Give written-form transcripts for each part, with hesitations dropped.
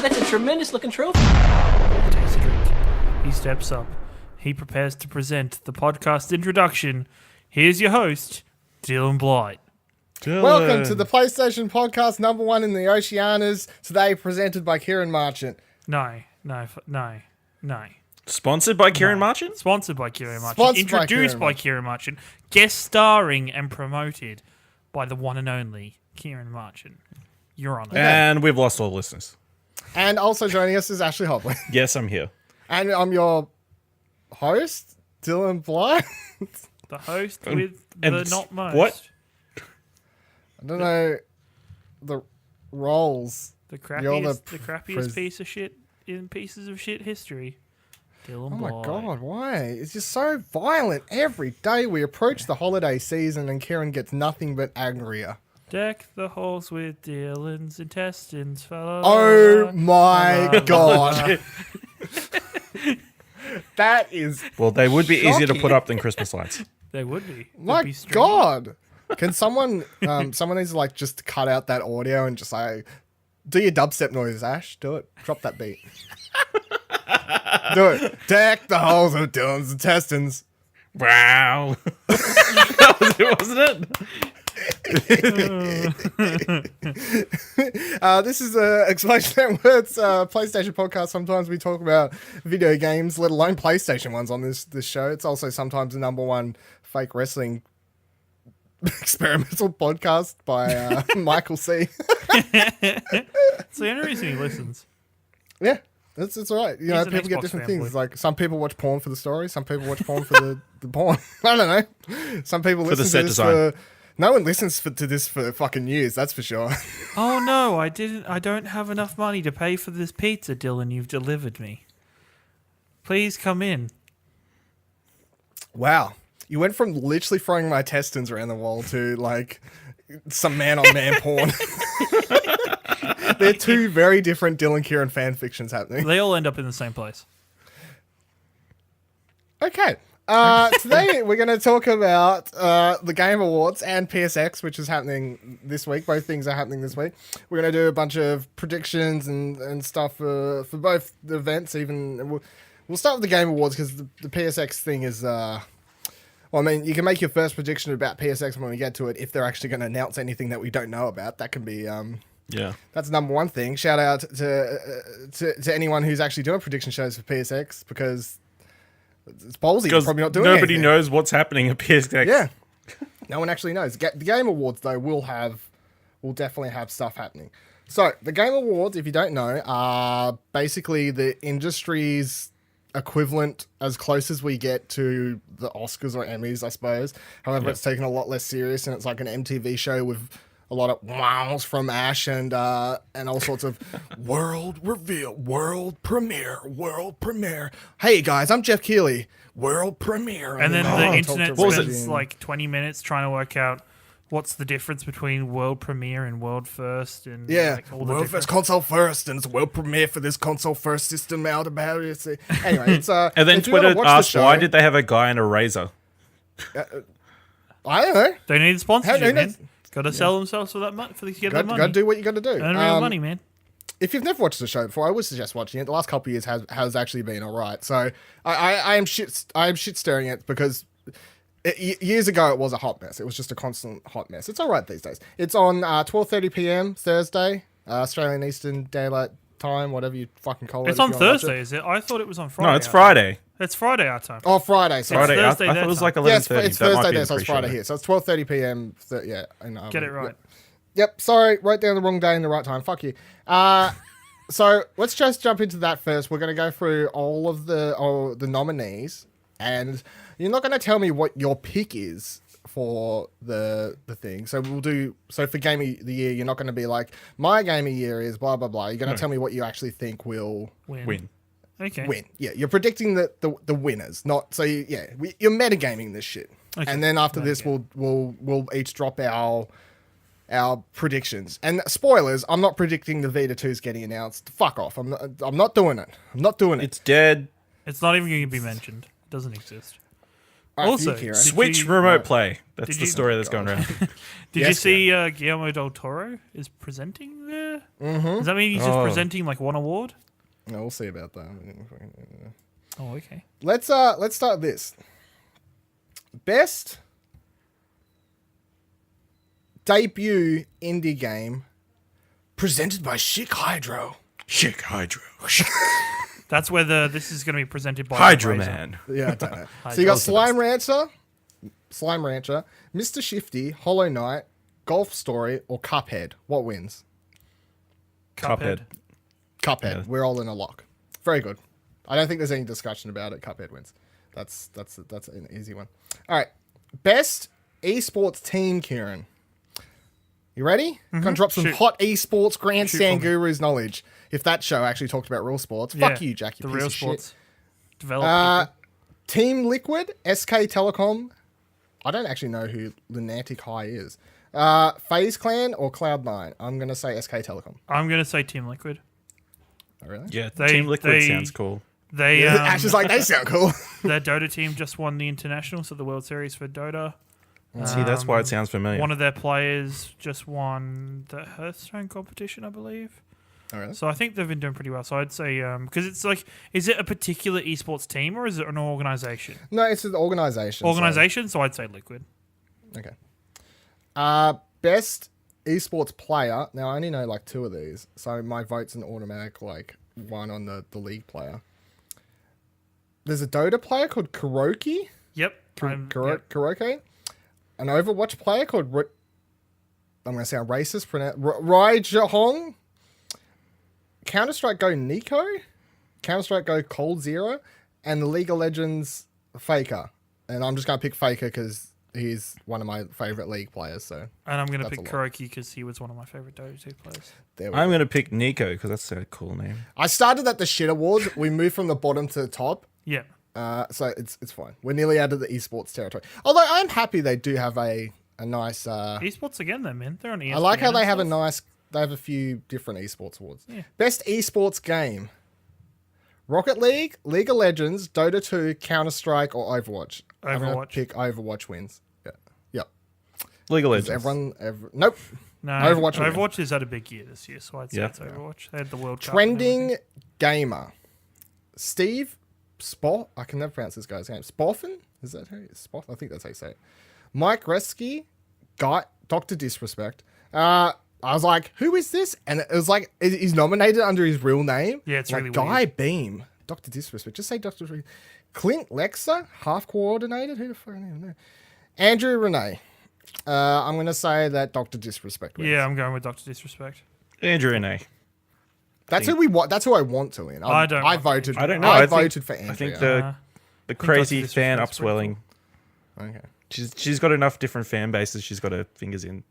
that's a tremendous looking trophy. Takes a drink. He steps up. He prepares to present the podcast introduction. Here's your host, Dylan Blight. Welcome to the PlayStation podcast, number one in the Oceanics. Today presented by Ciaran Marchant. No. Sponsored by Ciaran Marchant? Sponsored by Ciaran Marchant. Sponsored Introduced by by Ciaran Marchant. Guest starring and promoted by the one and only Ciaran Marchant. You're on it. And we've lost all listeners. And also joining us is Ashley Hobley. Yes, I'm here. And I'm your host, Dylan Blight. The host with the not most. What? I don't know the roles. The You're crappiest piece of shit in pieces of shit history. Dylan Oh my Blight. god, why? It's just so violent. Every day we approach the holiday season and Ciaran gets nothing but angrier. Deck the halls with Dylan's intestines. Oh my god. That is Well, they would be easier to shocking. put up than Christmas lights. They would be. My They'd be streaming. God. Can someone needs to like just cut out that audio and just like do your dubstep noises, Ash. Do it. Drop that beat. Do it. Deck the holes of Dylan's intestines. Wow. That was it, wasn't it? This is Explosion at Words PlayStation podcast. Sometimes we talk about video games, let alone PlayStation ones on this show. It's also sometimes the number one fake wrestling experimental podcast by Michael C. It's the only reason he listens. Yeah, it's all right. You know, He's an people get Xbox different fanboy. things. Like some people watch porn for the story. Some people watch porn for the porn. I don't know. Some people For the listen set to this design. for. No one listens to this for fucking news. That's for sure. Oh no, I don't have enough money to pay for this pizza, Dylan, you've delivered me. Please come in. Wow, you went from literally throwing my intestines around the wall to like some man on man porn. They're two very different Dylan Ciaran fan fictions happening. They all end up in the same place. Okay. Today we're going to talk about the Game Awards and PSX, which is happening this week. Both things are happening this week. We're going to do a bunch of predictions and stuff for both the events. Even we'll start with the Game Awards because the PSX thing is. Well, I mean, you can make your first prediction about PSX when we get to it. If they're actually going to announce anything that we don't know about, that can be. Yeah. That's number one thing. Shout out to anyone who's actually doing prediction shows for PSX because. It's ballsy. Because Probably not doing nobody anything. knows what's happening at PSX. Yeah. No one actually knows. The Game Awards, though, will definitely have stuff happening. So, the Game Awards, if you don't know, are basically the industry's equivalent as close as we get to the Oscars or Emmys, I suppose. However, it's taken a lot less serious, and it's like an MTV show with a lot of wows from Ash and all sorts of world reveal, world premiere. Hey guys, I'm Jeff Keighley. World premiere. And then the talk internet to spends Reggie. like 20 minutes trying to work out what's the difference between world premiere and world first and like, all the world different... first, console first, and it's world premiere for this console first system out about it. Anyway, it's And then if you wanna Twitter watch the asked, show- why did they have a guy in a razor? I don't know. They need sponsorship, Who man. knows? Got to sell themselves for that money, to get that money. Got to do what you got to do. Earn real money, man. If you've never watched the show before, I would suggest watching it. The last couple of years has actually been all right. So I am shit staring it because years ago it was a hot mess. It was just a constant hot mess. It's all right these days. It's on 12:30 p.m. Thursday, Australian Eastern Daylight Time, whatever you fucking call it. It's if on you wanna watch Thursday, it. is it? I thought it was on Friday. No, it's our Friday. time. It's Friday our time. Oh, Friday. Sorry. Friday. I Thursday thought their it was time. like 11:30. Yeah, it's That might Thursday be there, so it's pre-show. Friday here. So it's 12:30 p.m. Yeah. Get it right. Yep, sorry, wrote down the wrong day and the right time. Fuck you. So let's just jump into that first. We're going to go through all of the nominees, and you're not going to tell me what your pick is for the thing. So for Game of the Year, you're not going to be like, my Game of the Year is blah, blah, blah. You're going to tell me what you actually think will Win. Okay. win. Yeah, you're predicting the winners, not so. You're metagaming this shit, Okay. and then after this, we'll each drop our predictions. And spoilers, I'm not predicting the Vita 2 is getting announced. Fuck off. I'm not doing it. I'm not doing it. It's dead. It's not even going to be mentioned. It doesn't exist. All right, Also, for you, Ciaran. Switch you- remote play. That's did the you- story that's going around. Did Yes, you see Guillermo del Toro is presenting there? Mm-hmm. Does that mean he's just Oh. presenting like one award? No, we'll see about that. Oh, okay. Let's start this. Best debut indie game presented by Chic Hydro. Chic Hydro. That's whether this is going to be presented by Hydro Razer. Man. Yeah, I don't know. I So you got thought it was Slime Rancher, Mr. Shifty, Hollow Knight, Golf Story, or Cuphead. What wins? Cuphead. Cuphead. Yeah. We're all in a lock. Very good. I don't think there's any discussion about it. Cuphead wins. That's an easy one. All right. Best esports team, Ciaran. You ready? Gonna drop some Shoot. hot esports grandstand for me. gurus knowledge. If that show actually talked about real sports, Yeah, fuck you, Jack. You The piece real of sports shit. developer. Team Liquid, SK Telecom. I don't actually know who Lunatic High is. FaZe Clan or Cloud9? I'm gonna say SK Telecom. I'm going to say Team Liquid. Oh, really? Yeah, They- Team Liquid they- sounds cool. They Ash is like, they sound cool. their Dota team just won the international, so the World Series for Dota. See, that's why it sounds familiar. One of their players just won the Hearthstone competition, I believe. Oh, really? So I think they've been doing pretty well. So I'd say because it's like, is it a particular esports team or is it an organization? No, it's an organization. Organization. So I'd say Liquid. So, okay. Best esports player. Now I only know like 2 of these, so my vote's an automatic like one on the league player. There's a Dota player called Kuroki. Yep. Yep. Kuroki. An Overwatch player called I'm going to sound racist. Rai Jahong. Counter-Strike Go Nico. Counter-Strike Go Cold Zero. And the League of Legends Faker. And I'm just going to pick Faker because he's one of my favorite League players. So And I'm going to That's pick a lot. Kuroki because he was one of my favorite Dota 2 players. there we I'm go. going to pick Nico because that's a cool name. I started at the shit awards. We moved from the bottom to the top. Yeah. So it's fine. We're nearly out of the esports territory. Although I'm happy they do have a nice... Esports again, though, man. They're on ESPN. I like how they and have a stuff. nice... They have a few different esports awards. Yeah. Best esports game. Rocket League, League of Legends, Dota 2, Counter-Strike, or Overwatch. I'm gonna Overwatch. pick Overwatch wins. Yeah. Yep. League of 'Cause Legends. Nope. No, Overwatch will win. Overwatch has had a big year this year, so I'd say Yeah. it's Overwatch. They had the World Cup and everything. Trending gamer. Steve Spot. I can never pronounce this guy's name. Spoffin? Is that how you Spoff? I think that's how you say it. Mike Resky. Guy. Dr. Disrespect. I was like, who is this? And it was like, he's nominated under his real name. Yeah, it's like, really Guy weird. Beam. Dr. Disrespect. Just say Dr. Clint Lexa. Half coordinated. Who the fuck? I don't even know. Andrew Renee. I'm going to say that Dr. Disrespect wins. Yeah, I'm going with Dr. Disrespect. Andrew and A. That's who we want. That's who I want to win. I don't I want voted. I don't know. I I think- voted for Andrea. I think Uh, the Dr. crazy fan Disrespect's pretty upswelling. Okay. She's got enough different fan bases. She's got her fingers in.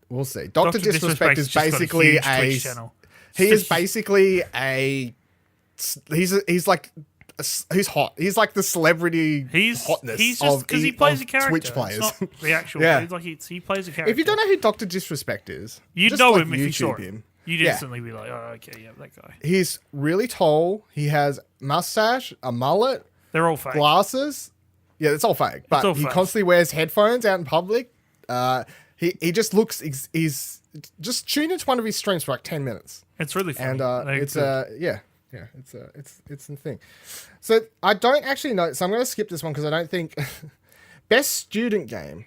We'll see. Dr. Disrespect is has just got a basically huge a. Twitch channel. He is basically a. He's like. He's hot. He's like the celebrity He's hotness just of because he plays a of character. Twitch It's players. not the actual. Yeah. He's like he plays a character. If you don't know who Dr. Disrespect is, you'd just, know like, him if you saw YouTube him. You'd Yeah. instantly be like, oh, okay, yeah, that guy. He's really tall. He has mustache, a mullet, They're all fake. glasses. Yeah, it's all fake. But all he fake. constantly wears headphones out in public. He just looks. He's just tune into one of his streams for like 10 minutes. It's really funny. And They're it's good. yeah, it's the thing. So I don't actually know. So I'm going to skip this one because I don't think best student game.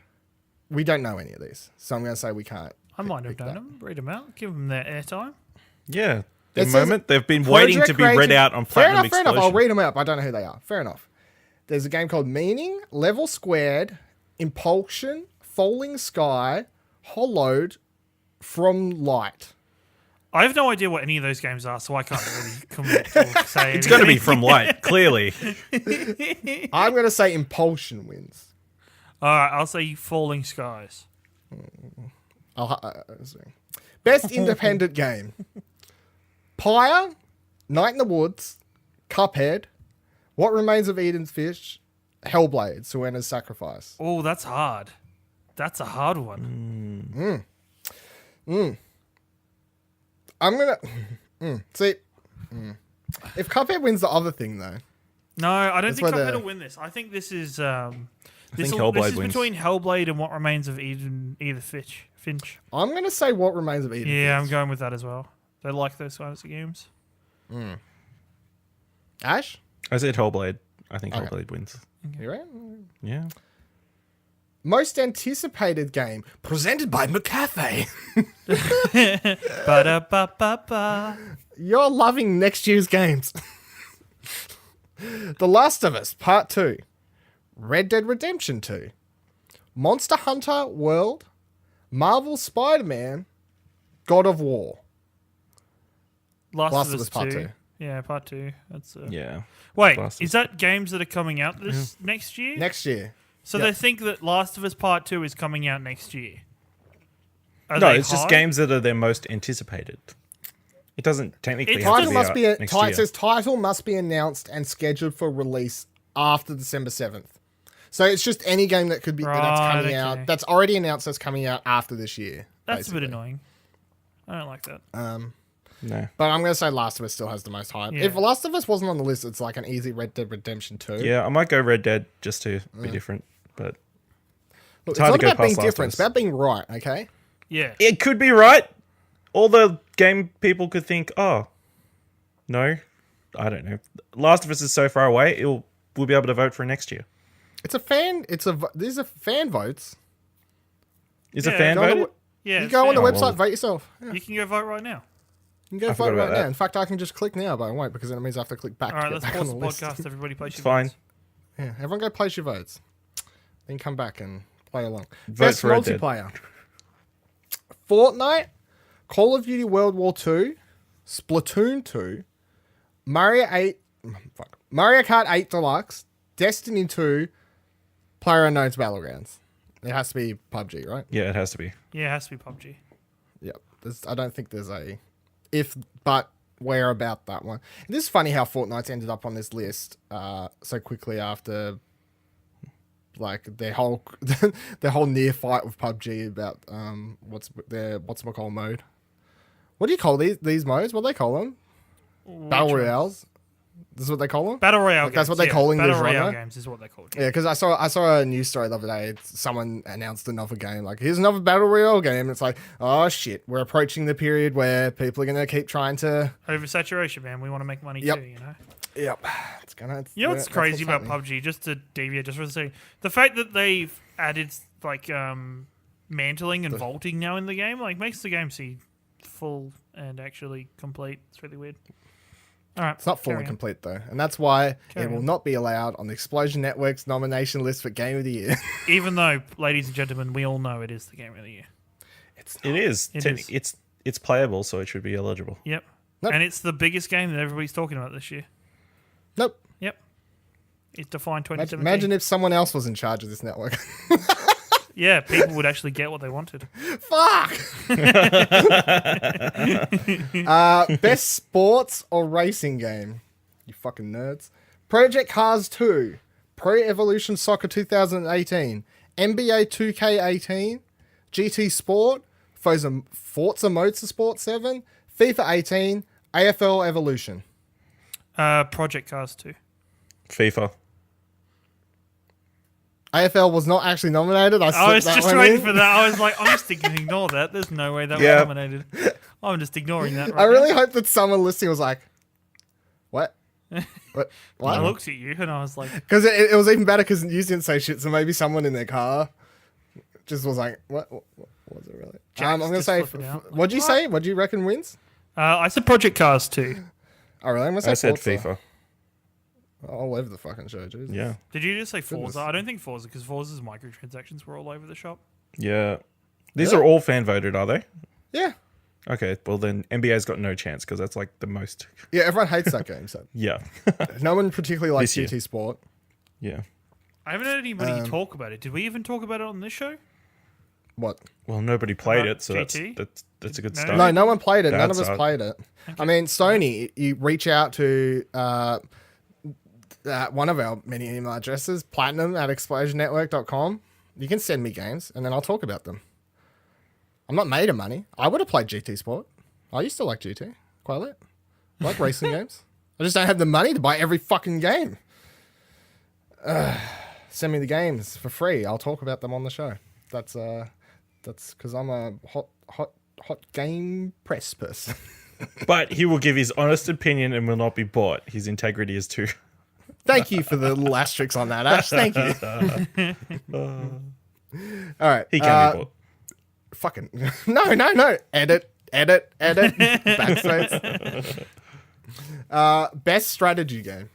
We don't know any of these, so I'm going to say we can't. I might have pick known that. them. Read them out. Give them their airtime. Yeah. It The says moment they've been waiting to be read Project out on Fair Platinum enough, fair Explosion. enough. I'll read them out. But I don't know who they are. Fair enough. There's a game called Meaning, Level Squared, Impulsion, Falling Sky, Hollowed, From Light. I have no idea what any of those games are, so I can't really commit or say It's going to be anything. from Light, clearly. I'm going to say Impulsion wins. All right, I'll say Falling Skies. Best independent game. Pyre, Night in the Woods, Cuphead, What Remains of Eden's Fish, Hellblade, Suenna's Sacrifice. Oh, that's hard. That's a hard one. I'm going to... See, if Cuphead wins the other thing, though... No, I don't That's think why Cuphead the- will win this. I think this is This think Hellblade is wins. between Hellblade and What Remains of Edith Finch. I'm going to say What Remains of Edith. Yeah, I'm Finch. going with that as well. They like those kinds of games. Ash? I said Hellblade. I think Okay. Hellblade wins. You right? Yeah. Most anticipated game presented by McCafe. Ba-da-ba-ba-ba. You're loving next year's games. The Last of Us Part 2. Red Dead Redemption 2. Monster Hunter World. Marvel Spider-Man. God of War. Last of Us Part 2. 2. Yeah, Part 2. That's Yeah. Wait, Last of is that games that are coming out this next year? Next year. So Yep. they think that Last of Us Part 2 is coming out next year. Are No, they it's just high? games that are their most anticipated. It doesn't technically It's have to Title be must out be next year. it says title must be announced and scheduled for release after December 7th. So it's just any game that could be that's Right, coming okay. out that's already announced that's coming out after this year. That's a bit basically. annoying. I don't like that. No. But I'm going to say Last of Us still has the most hype. Yeah. If Last of Us wasn't on the list, it's like an easy Red Dead Redemption 2. Yeah, I might go Red Dead just to be different, but Look, it's hard not to go about being past Last different. of It's Us. about being right, okay? Yeah. it could be right. All the game people could think, oh, no, I don't know. Last of Us is so far away, we'll be able to vote for it next year. These are fan votes. Is Yeah. a fan Go on the voted? Yeah. You it's go on the fair. website, well- vote yourself. Yeah. You can go vote right now. You can go I vote forgot right about now. that. In fact, I can just click now, but I won't because then it means I have to click back All right, to let's get back on pause the the list. podcast. Everybody place It's your fine. votes. Yeah, everyone go place your votes. Then come back and play along. Vote Best for Red Dead. multiplayer. Fortnite, Call of Duty World War 2, Splatoon 2, Mario Kart 8 Deluxe, Destiny 2, PlayerUnknown's Battlegrounds. It has to be PUBG, right? Yeah, it has to be. Yeah, it has to be PUBG. Yep. I don't think there's a if, but where about that one. It is funny how Fortnite's ended up on this list so quickly after like their whole near fight with PUBG about what's my call mode. What do you call these modes? What do they call them? Battle Royales. This is what they call them. Battle Royale Like, games. that's what they're yeah. calling the Battle Royale genre? games is what they're called. Yeah, because I saw a news story the other day. Someone announced another game. Like, here's another battle royale game. And it's like, oh shit, we're approaching the period where people are gonna keep trying to. Oversaturation, man. We want to make money Yep. too, you know? Yep, it's gonna. You know what's that's crazy about happening. PUBG? Just to deviate, just for a second, the fact that they've added like mantling and vaulting now in the game, like makes the game seem full and actually complete. It's really weird. All right, It's not fully carry on. complete though, and that's why Carry it will on. not be allowed on the Explosion Network's nomination list for Game of the Year. Even though, ladies and gentlemen, we all know it is the game of the year. It's It is. It is. It's playable, so it should be eligible. Yep. Nope. And it's the biggest game that everybody's talking about this year. nope. Yep. It's defined 2017. Imagine if someone else was in charge of this network. Yeah, people would actually get what they wanted. Fuck. Best sports or racing game? You fucking nerds. Project Cars 2, Pro Evolution Soccer 2018, NBA 2K18, GT Sport, Forza Motorsport 7, FIFA 18, AFL Evolution. Project Cars 2. FIFA. AFL was not actually nominated. I I was slipped that just one waiting in. for that. I was like, I'm just going to ignore that. There's no way that Yeah. was nominated. I'm just ignoring that. Right I really now. hope that someone listening was like, what? What? I What? looked at you and I was like, Because it was even better because you didn't say shit, so maybe someone in their car just was like, what was it really? Jack's I'm going to just say, flipping out. what'd you say? What do you reckon wins? I said Project Cars 2. Oh, really? I'm going to say I said Forza. FIFA. All over the fucking show, Jesus. Yeah. Did you just say Forza? Goodness. I don't think Forza, because Forza's microtransactions were all over the shop. Yeah. These Really? are all fan voted, are they? Yeah. Okay, well then NBA's got no chance because that's like the most. Yeah, everyone hates that game. So Yeah. no one particularly likes This year. GT Sport. Yeah. I haven't heard anybody talk about it. Did we even talk about it on this show? What? Well, nobody played About it, so GT? that's a good No. start. No, no one played it. None Bad of us start. played it. I mean, Sony, you reach out to one of our many email addresses, platinum@explosionnetwork.com. You can send me games, and then I'll talk about them. I'm not made of money. I would have played GT Sport. I used to like GT quite a lot. I like racing games. I just don't have the money to buy every fucking game. send me the games for free. I'll talk about them on the show. That's because I'm a hot game press person. But he will give his honest opinion and will not be bought. His integrity is too. Thank you for the little asterisks on that, Ash. Thank you. All right. He can be bought. Fucking no. Edit. Backspace. Best strategy game.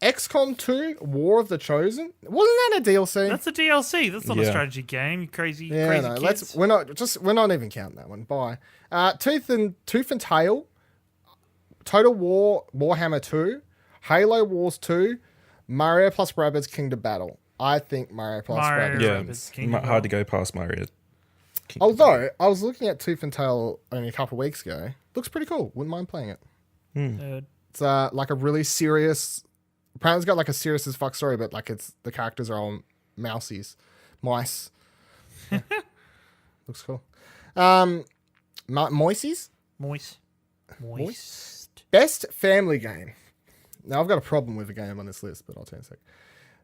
XCOM 2, War of the Chosen. Wasn't that a DLC? That's a DLC. That's not a strategy game. You crazy, crazy kids. We're not even counting that one. Bye. Tooth and Tail, Total War, Warhammer 2, Halo Wars 2, Mario plus Rabbids Kingdom Battle. I think Mario plus Rabbids. Yeah, hard to go past Mario. Although I was looking at Tooth and Tail only a couple of weeks ago, looks pretty cool. Wouldn't mind playing it. It's like a really serious. Apparently, it's got like a serious as fuck story, but like the characters are all mice. Yeah. Looks cool. Moises? Moist. Best family game. Now I've got a problem with a game on this list, but I'll tell you in a sec.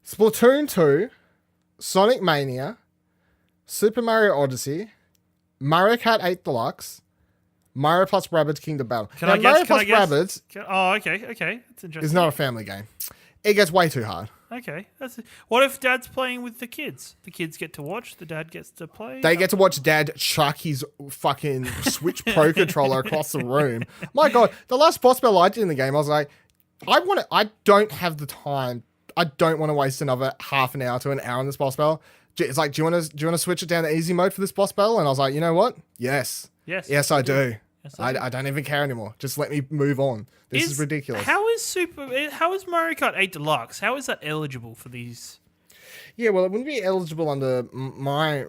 Splatoon 2, Sonic Mania, Super Mario Odyssey, Mario Kart 8 Deluxe, Mario plus Rabbids Kingdom Battle. Mario plus Rabbids Oh, okay. That's interesting. is not a family game. It gets way too hard. Okay. What if Dad's playing with the kids? The kids get to watch. The dad gets to play. They get to watch Dad chuck his fucking Switch Pro controller across the room. My God, the last boss battle I did in the game, I was like, I don't have the time. I don't want to waste another half an hour to an hour on this boss battle. It's like, do you want to switch it down to easy mode for this boss battle? And I was like, you know what? Yes, I do. Yes, I don't even care anymore. Just let me move on. This is ridiculous. How is Mario Kart 8 Deluxe? How is that eligible for these? Yeah, well, it wouldn't be eligible under my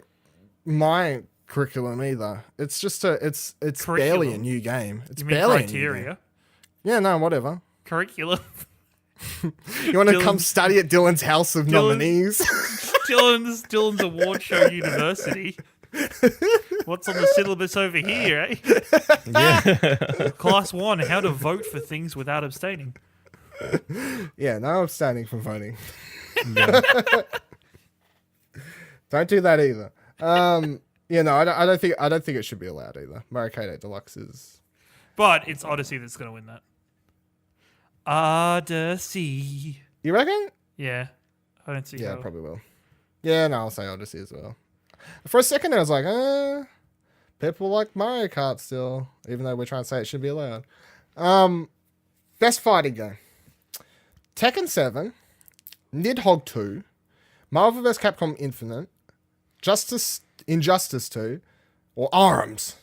curriculum either. It's just it's barely a new game. It's barely criteria. A new game. Yeah, no, whatever. Curriculum. You want to come study at Dylan's House of Nominees? Dylan's award show university. What's on the syllabus over here, eh? Yeah. Class 1, how to vote for things without abstaining. Yeah, no abstaining from voting. Don't do that either. Yeah, no, I don't think it should be allowed either. Mario Kart 8 Deluxe is. But it's Odyssey that's going to win that. Odyssey. You reckon? Yeah. I don't see Yeah, how. probably will. Yeah, no, I'll say Odyssey as well. For a second, I was like, people like Mario Kart still, even though we're trying to say it should be allowed. Best fighting game. Tekken 7, Nidhogg 2, Marvel vs. Capcom Infinite, Injustice 2, or ARMS.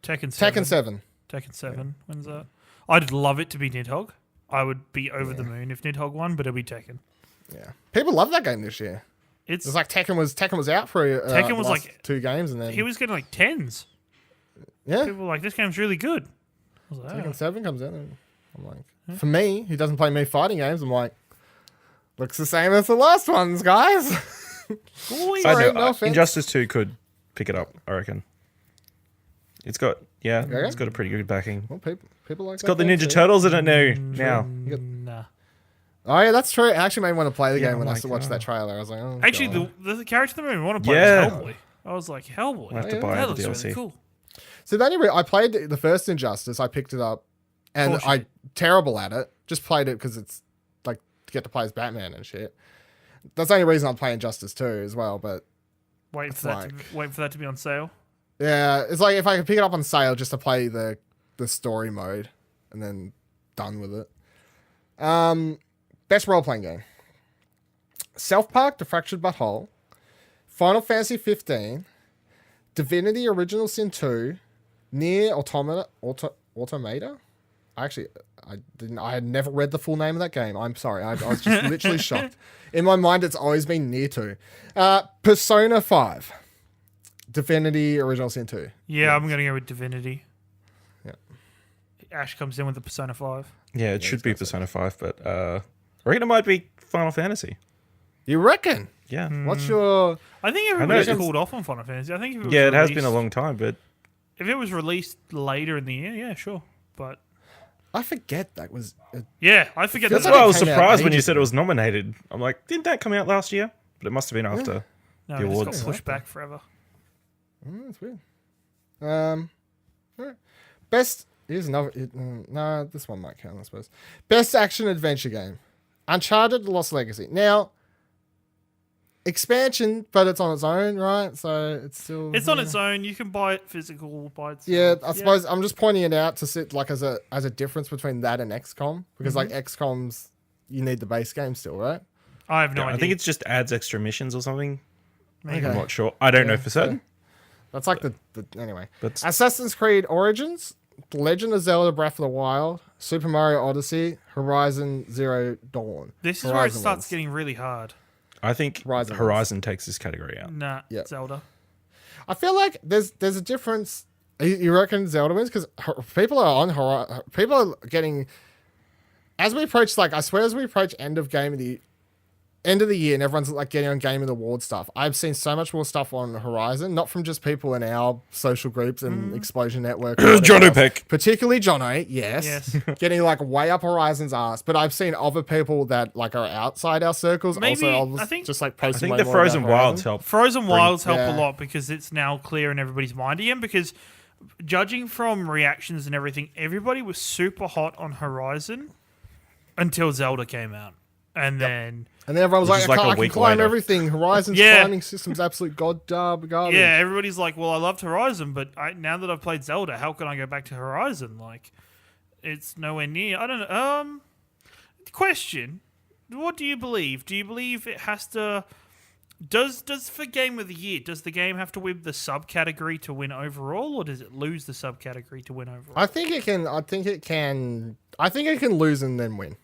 Tekken 7. Tekken 7. When's that? I'd love it to be Nidhogg. I would be over the moon if Nidhogg won, but it'll be Tekken. Yeah. People love that game this year. It was like Tekken was out for Tekken was like 2 games, and then he was getting like 10s. Yeah. People were like, this game's really good. I was like, Tekken 7 comes out, and I'm like, for me, who doesn't play me fighting games, I'm like, looks the same as the last ones, guys. Sorry, no offense. Injustice 2 could pick it up, I reckon. It's got a pretty good backing. Well, people like it's got the Ninja Turtles in it now. Nah. Oh yeah, that's true. It actually made me want to play the game when I watched that trailer. I was like, oh. Actually, the character that made me want to play was Hellboy. I was like, Hellboy. I have to buy that the looks DLC. really cool. So I played the first Injustice. I picked it up, and I'm terrible at it. Just played it because it's like to get to play as Batman and shit. That's the only reason I'm playing Injustice 2 as well. But wait for that to be on sale. Yeah, it's like if I could pick it up on sale just to play the story mode, and then done with it. Best role-playing game. South Park: The Fractured But Whole, Final Fantasy 15, Divinity: Original Sin 2, Nier Automata. I had never read the full name of that game. I'm sorry. I was just literally shocked. In my mind, it's always been Nier 2. Persona 5, Divinity: Original Sin 2. Yeah, I'm gonna go with Divinity. Yeah. Ash comes in with the Persona 5. Yeah, it should be Persona 5, but I reckon it might be Final Fantasy. You reckon? Yeah. What's your... I think everybody's cooled off on Final Fantasy. I think if it was it has been a long time, but... If it was released later in the year, yeah, sure. But... I forget that was. Yeah, I forget Feels that. That's why I was came out surprised when you ages said it ago. was nominated. I'm like, didn't that come out last year? But it must have been after No, the it just awards. got pushed back forever. That's weird. Alright. Best. Here's another. No, this one might count, I suppose. Best action adventure game: Uncharted: Lost Legacy. Now, expansion, but it's on its own, right? So it's still. It's on its own. You can buy it physical by itself. Yeah, I suppose I'm just pointing it out to sit like as a difference between that and XCOM because like XCOM's you need the base game still, right? I have no I idea. think it just adds extra missions or something. Maybe. I'm not sure. I don't know for certain. That's like the anyway. But- Assassin's Creed Origins, Legend of Zelda: Breath of the Wild, Super Mario Odyssey, Horizon Zero Dawn. This is where it Horizon starts ones. getting really hard. I think Horizon Horizon takes this category out. Nah, Yep. Zelda. I feel like there's a difference. You reckon Zelda wins because people are on people are getting as we approach like I swear as we approach end of the year and everyone's like getting on Game of the Award stuff. I've seen so much more stuff on Horizon, not from just people in our social groups and Explosion Network. Jono Peck. Particularly Jono, yes. Yes. Getting like way up Horizon's ass. But I've seen other people that like are outside our circles Maybe, also I think- just like I posting think way the more Frozen about Wilds Horizon. help. Frozen Wilds help yeah. a lot because it's now clear in everybody's mind again. Because judging from reactions and everything, everybody was super hot on Horizon until Zelda came out, and then And then everyone was Which is like, like a I can week climb later. everything. Horizon's Yeah. climbing system's absolute garbage. yeah, everybody's like, "Well, I loved Horizon, but now that I've played Zelda, how can I go back to Horizon? Like, it's nowhere near." I don't know. Question: what do you believe? Do you believe it has to? Does for Game of the Year? Does the game have to win the subcategory to win overall, or does it lose the subcategory to win overall? I think it can. I think it can lose and then win.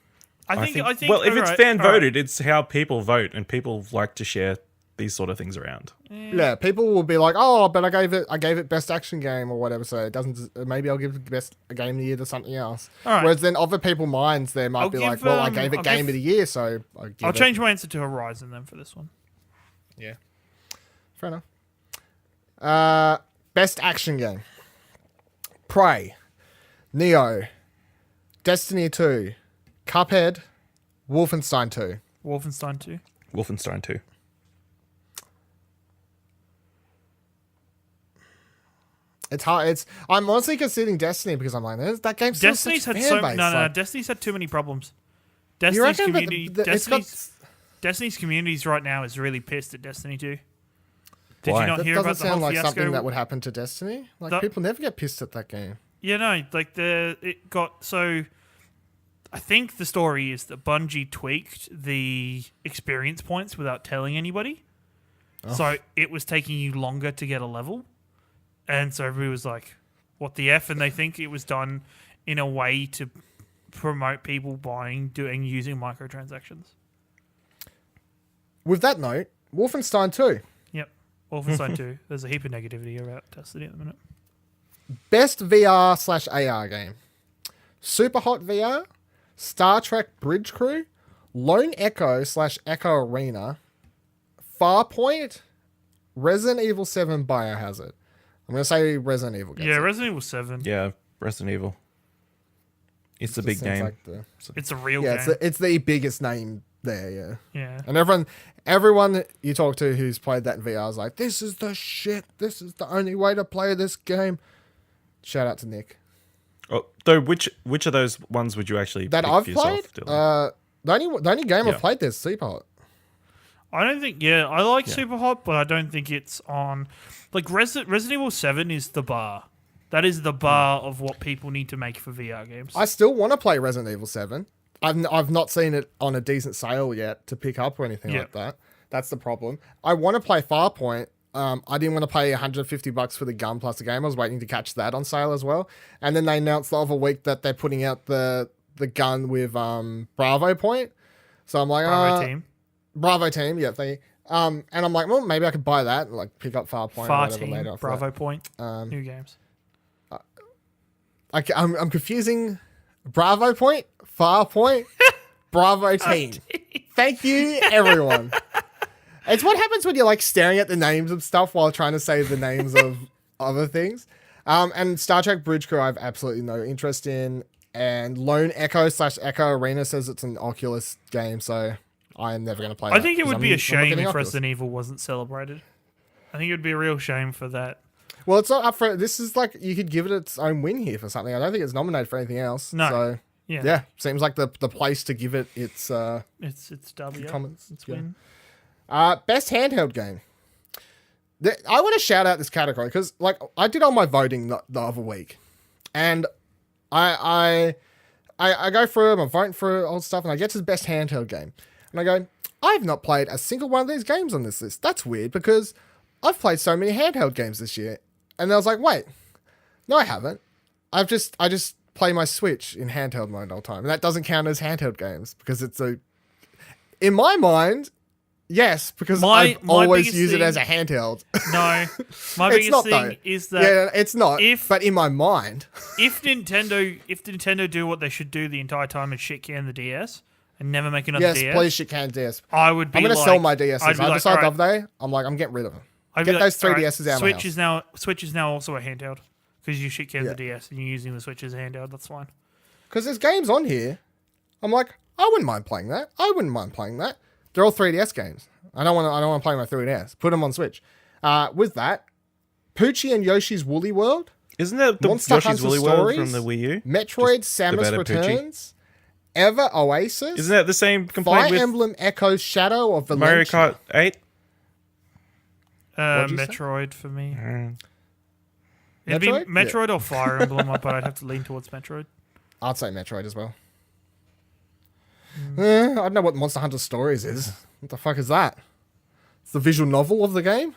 I think. Well, if it's alright, fan alright. voted, it's how people vote, and people like to share these sort of things around. Yeah, people will be like, "Oh, but I gave it best action game or whatever." So it doesn't. Maybe I'll give the best game of the year to something else. All right. Whereas then other people's minds there might I'll be give, like, "Well, I gave it I'll game give- of the year, so I'll change my answer to Horizon then for this one. Yeah, fair enough. Best action game: Prey, Neo, Destiny 2, Cuphead, Wolfenstein 2. Wolfenstein 2. Wolfenstein 2. It's hard. I'm honestly considering Destiny because I'm like, that game's still Destiny's such had fan so base. no. Like, Destiny's had too many problems. you Destiny's reckon? But community. it's got. Destiny's communities right now is really pissed at Destiny 2. Did Why? you not That hear doesn't about the sound whole like fiasco? something that would happen to Destiny. Like The- people never get pissed at that game. Yeah, no, like it got so. I think the story is that Bungie tweaked the experience points without telling anybody, so it was taking you longer to get a level, and so everybody was like, "What the f?" And they think it was done in a way to promote people buying, using microtransactions. With that note, Wolfenstein 2. Yep, Wolfenstein 2. There's a heap of negativity about Destiny at the minute. Best VR/AR game: Super Hot VR, Star Trek Bridge Crew, Lone Echo/Echo Arena, Farpoint, Resident Evil 7 Biohazard. I'm gonna say Resident Evil. Gets Yeah, it. Resident Evil 7. Yeah, Resident Evil. It's the Just big seems game. like the- It's a real yeah, game. it's the biggest name there. Yeah. Yeah. And everyone that you talk to who's played that in VR is like, this is the shit. This is the only way to play this game. Shout out to Nick. Oh, though, which of those ones would you actually That pick I've for yourself, played, Dylan? the only game Yeah. I've played there's Super Hot. I don't think. Yeah, I like Super Hot, but I don't think it's on. Like Resident Evil 7 is the bar. That is the bar of what people need to make for VR games. I still want to play Resident Evil 7. I've not seen it on a decent sale yet to pick up or anything Yeah. like that. That's the problem. I want to play Farpoint. I didn't want to pay $150 for the gun plus the game. I was waiting to catch that on sale as well. And then they announced the other week that they're putting out the gun with Bravo Point. So I'm like, Bravo Team, yeah. And I'm like, well, maybe I could buy that and like pick up Farpoint or Far whatever later. Team, after Bravo that. Point, new games. I'm confusing Bravo Point, Farpoint, Bravo Team. Thank you, everyone. It's what happens when you're like staring at the names of stuff while trying to say the names of other things. And Star Trek Bridge Crew, I have absolutely no interest in. And Lone Echo / Echo Arena says it's an Oculus game, so I am never going to play I that, think it 'cause would be I'm a not shame getting if Oculus. Resident Evil wasn't celebrated. I think it would be a real shame for that. Well, it's not up for... This is like, you could give it its own win here for something. I don't think it's nominated for anything else. No. So, Yeah. seems like the place to give it its... It's W. comments. It's Yeah. win. Best handheld game. I want to shout out this category because, like, I did all my voting the other week, and I go through them, I'm voting through all stuff, and I get to the best handheld game, and I go, I've not played a single one of these games on this list. That's weird because I've played so many handheld games this year, and I was like, wait, no, I haven't. I just play my Switch in handheld mode all the time, and that doesn't count as handheld games because it's in my mind. Yes, because I always biggest use it thing- as a handheld. No, my It's biggest not, thing though. is that Yeah, it's not. if- but in my mind, if Nintendo do what they should do the entire time and shit can the DS and never make another yes, DS, please shit can DS. I would be I'm gonna like, sell my DSs. I'd be I like, decided the alright, other day. I'm like, I'm getting rid of them. I'd be Get like, those 3DSs alright, out of my house. Switch is now also a handheld because you shit can Yeah. the DS and you're using the Switch as a handheld. That's fine. Because there's games on here. I'm like, I wouldn't mind playing that. I wouldn't mind playing that. They're all 3DS games. I don't want to play my 3DS. Put them on Switch. With that, Poochie and Yoshi's Woolly World, Isn't that the Monster Yoshi's Hunter Woolly World from Stories, the Wii U? Metroid: Just the Samus better Poochie. Returns, Ever Oasis, Isn't that the same complaint Fire with Emblem Echoes Shadow of Valentia. Mario Kart 8? What'd you say? Metroid for me. Mm. It'd be Metroid? Metroid or Fire Emblem, but I'd have to lean towards Metroid. I'd say Metroid as well. I don't know what Monster Hunter Stories is. What the fuck is that? It's the visual novel of the game?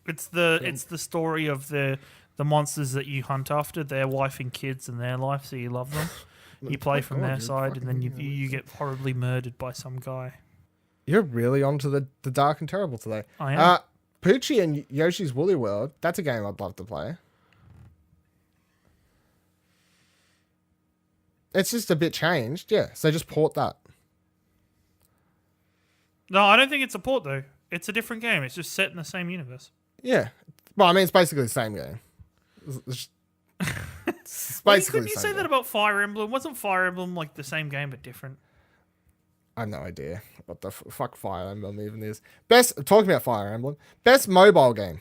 It's the story of the monsters that you hunt after, their wife and kids and their life, so you love them. You play from their side, and then you get horribly murdered by some guy. You're really onto the dark and terrible today. I am. Poochie and Yoshi's Woolly World, that's a game I'd love to play. It's just a bit changed, yeah. So just port that. No, I don't think it's a port though. It's a different game. It's just set in the same universe. Yeah. Well, I mean, it's basically the same game. It's Why basically couldn't the you same say game. that about Fire Emblem? Wasn't Fire Emblem like the same game but different? I have no idea what the fuck Fire Emblem even is. Talking about Fire Emblem, best mobile game.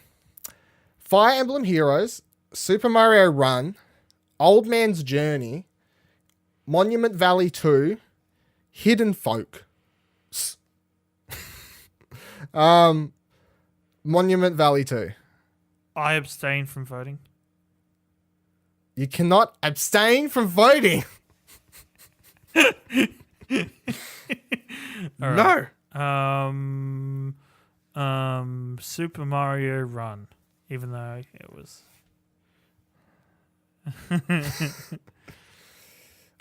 Fire Emblem Heroes, Super Mario Run, Old Man's Journey, Monument Valley 2, Hidden Folk. Monument Valley 2. I abstain from voting. You cannot abstain from voting. No. Super Mario Run, even though it was.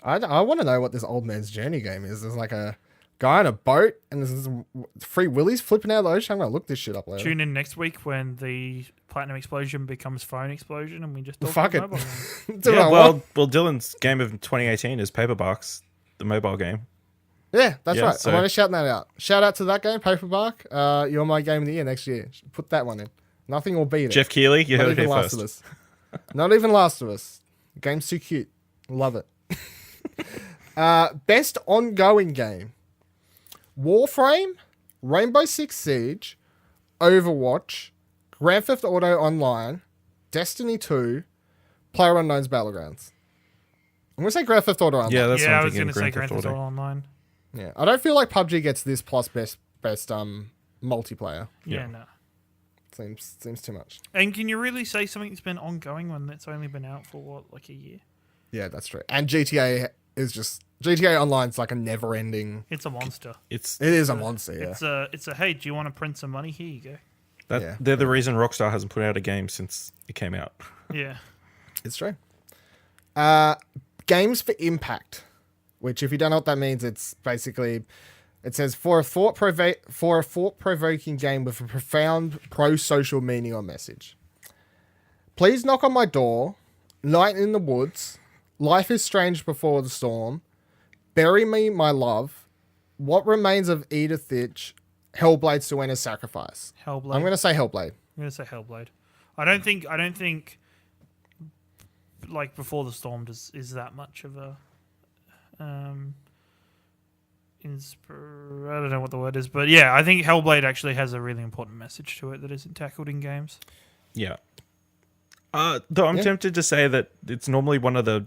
I want to know what this Old Man's Journey game is. There's like a guy on a boat and there's some free willies flipping out of the ocean. I'm going to look this shit up later. Tune in next week when the Platinum Explosion becomes Phone Explosion, and we just talk Fuck about it. mobile games. Do what Yeah, I well, want. Dylan's game of 2018 is Paperbox, the mobile game. Yeah, that's Yeah, right. so- I want to shout that out. Shout out to that game, Paperbark. You're my game of the year next year. Put that one in. Nothing will beat it. Jeff Keighley, you Not heard it even here Last of first. Us. Not even Last of Us. Game's too cute. Love it. Best ongoing game. Warframe, Rainbow Six Siege, Overwatch, Grand Theft Auto Online, Destiny 2, PlayerUnknown's Battlegrounds. I'm going to say Grand Theft Auto Online. Yeah, that's yeah, I what was I'm going to thinking. say Grand Theft Auto Online. Yeah. I don't feel like PUBG gets this plus best multiplayer. Yeah, no. Seems too much. And can you really say something that's been ongoing when it's only been out for what, like a year? Yeah, that's true. And GTA is just GTA Online's like a never-ending. It's a monster. It is a monster. Yeah. It's a hey, do you want to print some money? Here you go. Yeah. They're the reason Rockstar hasn't put out a game since it came out. Yeah. It's true. Games for impact, which if you don't know what that means, it's basically it says for a thought-provoking game with a profound pro-social meaning or message. Please knock on my door. Night in the woods. Life is strange before the storm. Bury me, my love. What remains of Edith Finch? Hellblade: Serena's Sacrifice. Hellblade. I'm going to say Hellblade. I'm gonna say Hellblade. I don't think like Before the Storm is that much of a I don't know what the word is, but yeah, I think Hellblade actually has a really important message to it that isn't tackled in games. Yeah. Though I'm tempted to say that it's normally one of the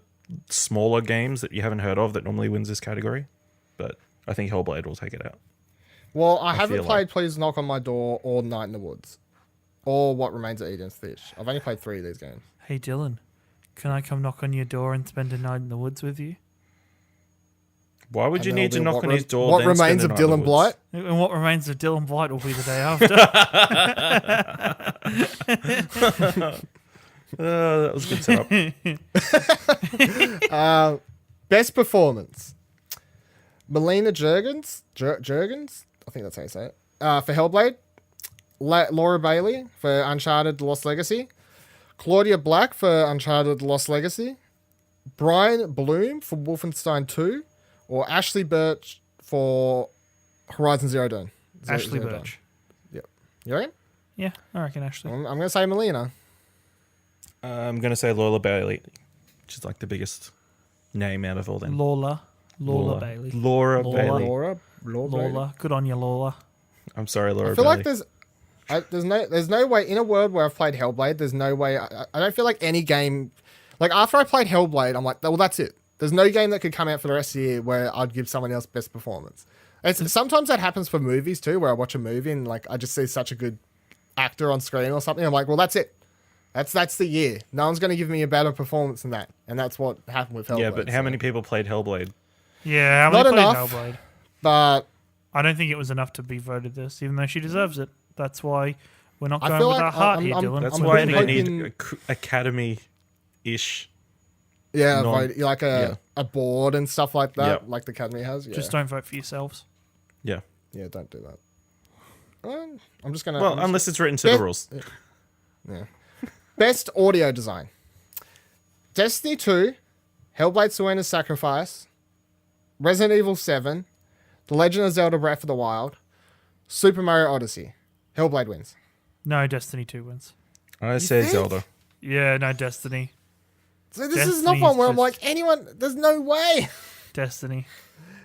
smaller games that you haven't heard of that normally wins this category, but I think Hellblade will take it out. Well, I haven't feel played like- Please Knock on My Door or Night in the Woods or What Remains of Edith Finch. I've only played 3 of these games. Hey Dylan, can I come knock on your door and spend a night in the woods with you? Why would you And then need to there'll knock be on his door? What then spend Remains the of night in the Dylan woods? Blight? And what remains of Dylan Blight will be the day after. That was a good setup. Best performance. Melina Jurgens? Jurgens? I think that's how you say it. For Hellblade. Laura Bailey for Uncharted The Lost Legacy. Claudia Black for Uncharted The Lost Legacy. Brian Bloom for Wolfenstein 2. Or Ashley Birch for Horizon Zero Dawn. Ashley Zero Dawn. Birch. Yep. You reckon? Yeah, I reckon Ashley. I'm going to say Melina. I'm going to say Lola Bailey, which is like the biggest name out of all them. Lola Bailey. Laura Lola. Bailey. Lola. Good on you, Lola. I'm sorry, Laura I feel Bailey. like there's no way in a world where I've played Hellblade. There's no way. I don't feel like any game. Like after I played Hellblade, I'm like, well, that's it. There's no game that could come out for the rest of the year where I'd give someone else best performance. Sometimes that happens for movies too, where I watch a movie and like I just see such a good actor on screen or something. I'm like, well, that's it. That's the year. No one's going to give me a better performance than that, and that's what happened with Hellblade. Yeah, but how many people played Hellblade? Yeah, how many Not played enough. Hellblade? But I don't think it was enough to be voted this, even though she deserves it. That's why we're not I going feel with like our heart I'm- here, I'm- Dylan. That's I'm why really they need hoping- Academy-ish. yeah, Non- vote, like a board and stuff like that, Yep. like the Academy has. Yeah. Just don't vote for yourselves. Yeah. Yeah, don't do that. I'm just gonna. Well, I'm just- unless it's written to Yeah. the rules. Yeah. Best audio design. Destiny 2, Hellblade Serena's Sacrifice, Resident Evil 7, The Legend of Zelda Breath of the Wild, Super Mario Odyssey. Hellblade wins. No, Destiny 2 wins. I say think? Zelda. Yeah, no, Destiny. So this is not Destiny's one where I'm just- like, anyone, there's no way. Destiny.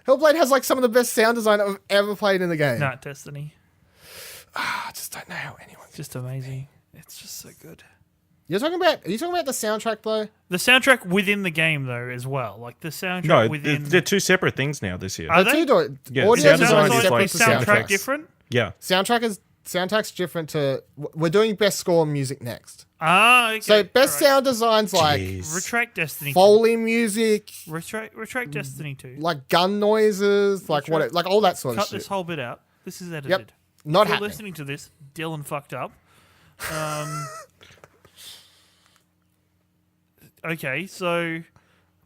Hellblade has like some of the best sound design I've ever played in the game. Not Destiny. I just don't know how anyone. It's just amazing. It's just so good. Are you talking about the soundtrack though? The soundtrack within the game, though, as well. Like the soundtrack No, within. they're two separate things now this year. Are The they? two do- Yeah, audio sound design design is is separate like to soundtrack soundtracks. different? Yeah. Soundtrack's different to. We're doing best score and music next. Ah, okay. So best alright. sound designs like Jeez. Retract Destiny 2. Foley music, Retract Destiny 2. like gun noises, like Retract- like all that sort of Cut shit. this whole bit out. This is edited. Yep, not If you're happening. listening to this, Dylan fucked up. Okay, so,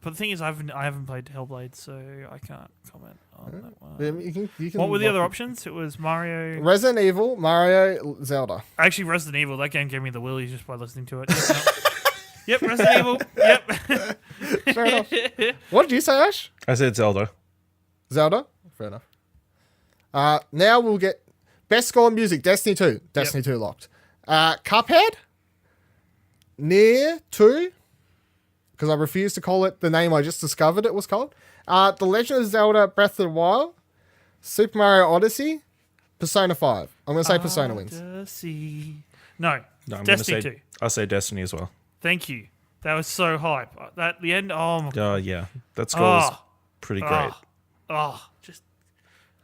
but the thing is, I haven't played Hellblade, so I can't comment on that one. You can What were the lock other it. options? It was Mario. Resident Evil, Mario, Zelda. Actually, Resident Evil. That game gave me the willies just by listening to it. Yep, Resident Evil. Yep. Fair enough. What did you say, Ash? I said Zelda. Zelda. Fair enough. Now we'll get best score in music. Destiny 2. Destiny 2 locked. Cuphead. Near 2. Because I refuse to call it the name I just discovered it was called. The Legend of Zelda Breath of the Wild. Super Mario Odyssey. Persona 5. I'm going to say Persona wins. Odyssey. No, No, I'm Destiny gonna say 2. I'll say Destiny as well. Thank you. That was so hype. That the end. Oh my god. Yeah, that score was Oh. pretty great.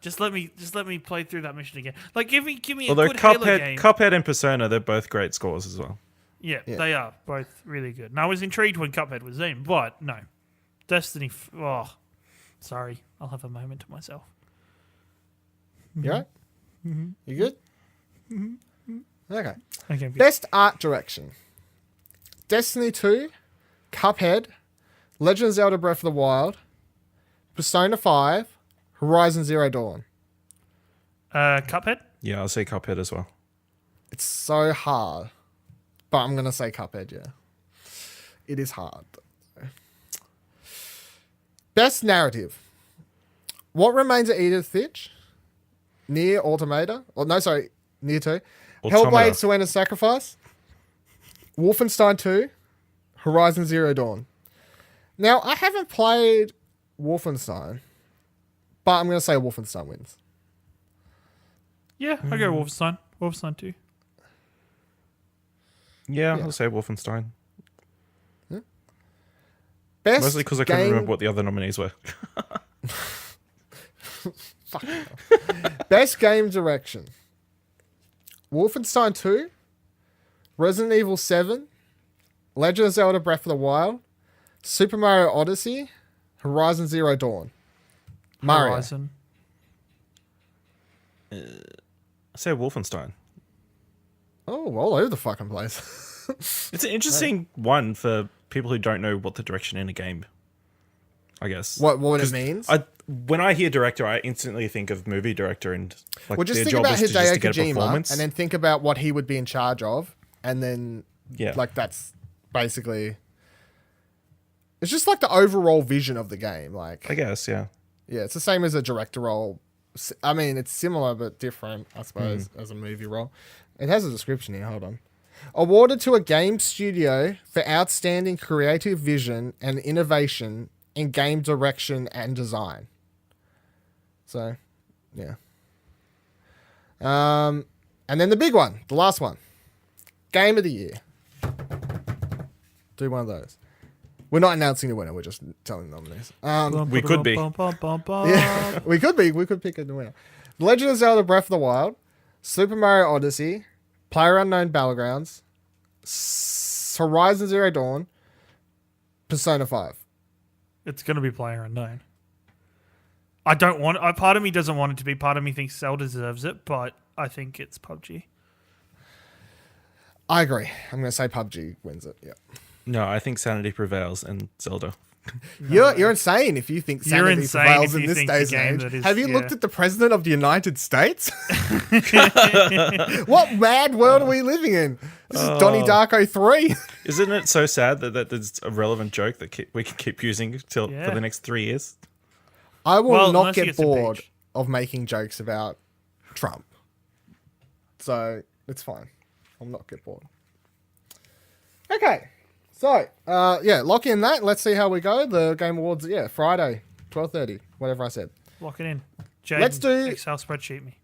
Just let me play through that mission again. Like give me a Although good Halo game. Cuphead and Persona, they're both great scores as well. Yeah, they are both really good. And I was intrigued when Cuphead was in, but no, Destiny. Sorry, I'll have a moment to myself. You right? You good? Okay. Okay, Best art direction. Destiny 2, Cuphead, Legend of Zelda Breath of the Wild, Persona 5, Horizon Zero Dawn. Cuphead. Yeah, I'll say Cuphead as well. It's so hard. But I'm going to say Cuphead, yeah. It is hard. Best narrative. What Remains of Edith Finch? Near Automata? Near 2. Automata. Hellblade Serena's Sacrifice. Wolfenstein 2. Horizon Zero Dawn. Now, I haven't played Wolfenstein, but I'm going to say Wolfenstein wins. Yeah, I go Wolfenstein. Wolfenstein 2. Yeah, I'll say Wolfenstein. Best Mostly because I couldn't remember what the other nominees were. Best game direction. Wolfenstein 2, Resident Evil 7, Legend of Zelda Breath of the Wild, Super Mario Odyssey, Horizon Zero Dawn. Mario. Horizon. I say Wolfenstein. Oh, all over the fucking place. It's an interesting one for people who don't know what the direction in a game, I guess. What it means? When I hear director, I instantly think of movie director and like Well, just their think job about is to just Hideo to get a Kojima, performance. and then think about what he would be in charge of, and then like that's basically. It's just like the overall vision of the game, like I guess, yeah. yeah, it's the same as a director role. I mean, it's similar but different, I suppose, as a movie role. It has a description here. Hold on. Awarded to a game studio for outstanding creative vision and innovation in game direction and design. So, yeah. And then the big one, the last one. Game of the year. Do one of those. We're not announcing the winner. We're just telling the nominees. We could be. Yeah, we could be. We could pick a winner. Legend of Zelda Breath of the Wild, Super Mario Odyssey, PlayerUnknown Battlegrounds, Horizon Zero Dawn, Persona 5. It's going to be PlayerUnknown. I don't want. Part of me doesn't want it to be. Part of me thinks Zelda deserves it, but I think it's PUBG. I agree. I'm going to say PUBG wins it. Yeah. No, I think sanity prevails and Zelda. You're insane if you think You're sanity insane prevails if in you this think day's the game age. that is- Have you yeah. looked at the president of the United States? What mad world are we living in? This is Donnie Darko 3. Isn't it so sad that there's a relevant joke that we can keep using for Yeah. the next 3 years? I will Well, not unless he get gets bored impeached. of making jokes about Trump. So it's fine. I'll not get bored. Okay. So, lock in that. Let's see how we go. The Game Awards, Friday, 12:30, whatever I said. Lock it in. Jaden, Let's do- Excel spreadsheet me.